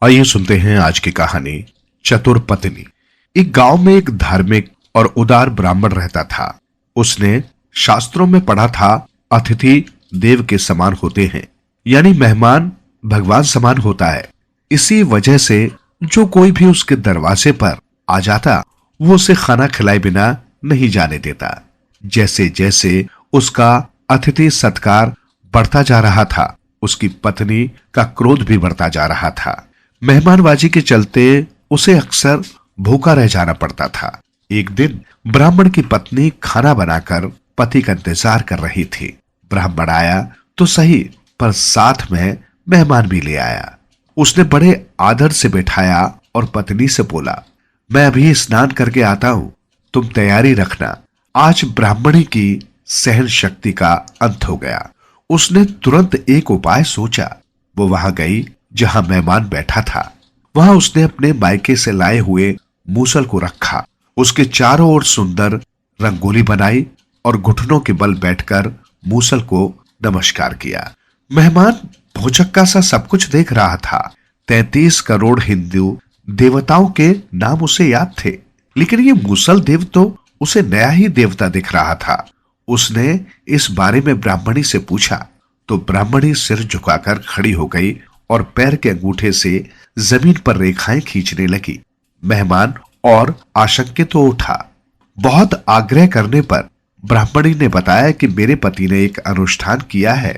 आइए सुनते हैं आज की कहानी चतुर पत्नी। एक गांव में एक धार्मिक और उदार ब्राह्मण रहता था। उसने शास्त्रों में पढ़ा था, अतिथि देव के समान होते हैं, यानी मेहमान भगवान समान होता है। इसी वजह से जो कोई भी उसके दरवाजे पर आ जाता वो उसे खाना खिलाए बिना नहीं जाने देता। जैसे जैसे उसका अतिथि सत्कार बढ़ता जा रहा था, उसकी पत्नी का क्रोध भी बढ़ता जा रहा था। मेहमानबाजी के चलते उसे अक्सर भूखा रह जाना पड़ता था। एक दिन ब्राह्मण की पत्नी खाना बनाकर पति का इंतजार कर रही थी। ब्राह्मण आया तो सही, पर साथ में मेहमान भी ले आया। उसने बड़े आदर से बैठाया और पत्नी से बोला, मैं अभी स्नान करके आता हूं, तुम तैयारी रखना। आज ब्राह्मणी की सहन शक्ति का अंत हो गया। उसने तुरंत एक उपाय सोचा। वो वहां गई जहां मेहमान बैठा था। वहां उसने अपने मायके से लाए हुए मूसल को रखा, उसके चारों ओर सुंदर रंगोली बनाई और घुटनों के बल बैठकर मूसल को नमस्कार किया। मेहमान भौचक्का सा सब कुछ देख रहा था। 33 करोड़ हिंदू देवताओं के नाम उसे याद थे, लेकिन ये मूसल देव तो उसे नया ही देवता दिख रहा था। उसने इस बारे में ब्राह्मणी से पूछा तो ब्राह्मणी सिर झुकाकर खड़ी हो गई और पैर के अंगूठे से जमीन पर रेखाएं खींचने लगी। मेहमान और आशंकित तो उठा। बहुत आग्रह करने पर ब्राह्मणी ने बताया कि मेरे पति ने एक अनुष्ठान किया है।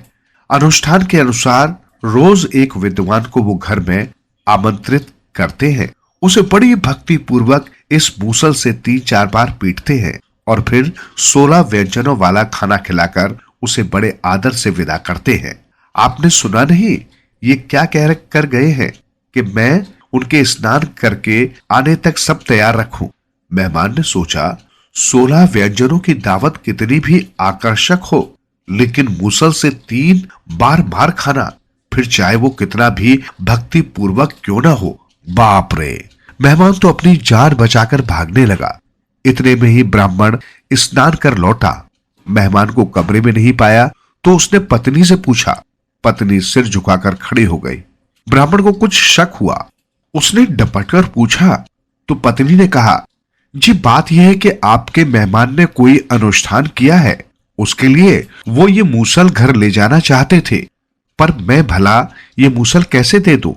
अनुष्ठान के अनुसार रोज एक विद्वान को वो घर में आमंत्रित करते हैं। उसे बड़ी भक्ति पूर्वक इस मूसल से 3-4 बार पीटते हैं और फिर 16 व्यंजनों वाला खाना खिलाकर उसे बड़े आदर से विदा करते हैं। आपने सुना नहीं, ये क्या कह कर गए हैं कि मैं उनके स्नान करके आने तक सब तैयार रखूं। मेहमान ने सोचा, 16 व्यंजनों की दावत कितनी भी आकर्षक हो, लेकिन मूसल से 3 बार मार खाना, फिर चाहे वो कितना भी भक्ति पूर्वक क्यों ना हो। बाप रे! मेहमान तो अपनी जान बचाकर भागने लगा। इतने में ही ब्राह्मण स्नान कर लौटा। मेहमान को कमरे में नहीं पाया तो उसने पत्नी से पूछा। पत्नी सिर झुकाकर खड़ी हो गई। ब्राह्मण को कुछ शक हुआ। उसने डपटकर पूछा तो पत्नी ने कहा, जी बात यह है कि आपके मेहमान ने कोई अनुष्ठान किया है, उसके लिए वो ये मूसल घर ले जाना चाहते थे, पर मैं भला ये मूसल कैसे दे दूं?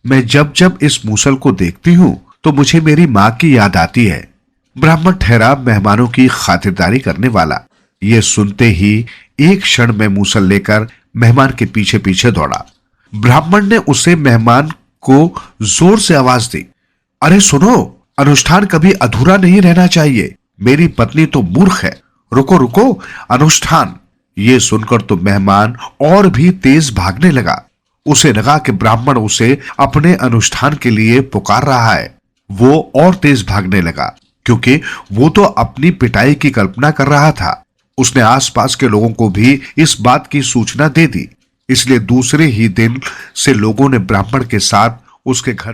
मैं जब जब इस मूसल को देखती हूं तो मुझे मेरी मां की याद आती है। ब्राह्मण ठहरा मेहमानों की खातिरदारी करने वाला। यह सुनते ही एक क्षण में मूसल लेकर मेहमान के पीछे पीछे दौड़ा। ब्राह्मण ने उसे मेहमान को जोर से आवाज दी, अरे सुनो, अनुष्ठान कभी अधूरा नहीं रहना चाहिए। मेरी पत्नी तो मूर्ख है। रुको रुको, अनुष्ठान। ये सुनकर तो मेहमान और भी तेज भागने लगा। उसे लगा कि ब्राह्मण उसे अपने अनुष्ठान के लिए पुकार रहा है। वो और तेज भागने लगा, क्योंकि वो तो अपनी पिटाई की कल्पना कर रहा था। उसने आसपास के लोगों को भी इस बात की सूचना दे दी। इसलिए दूसरे ही दिन से लोगों ने ब्राह्मण के साथ उसके घर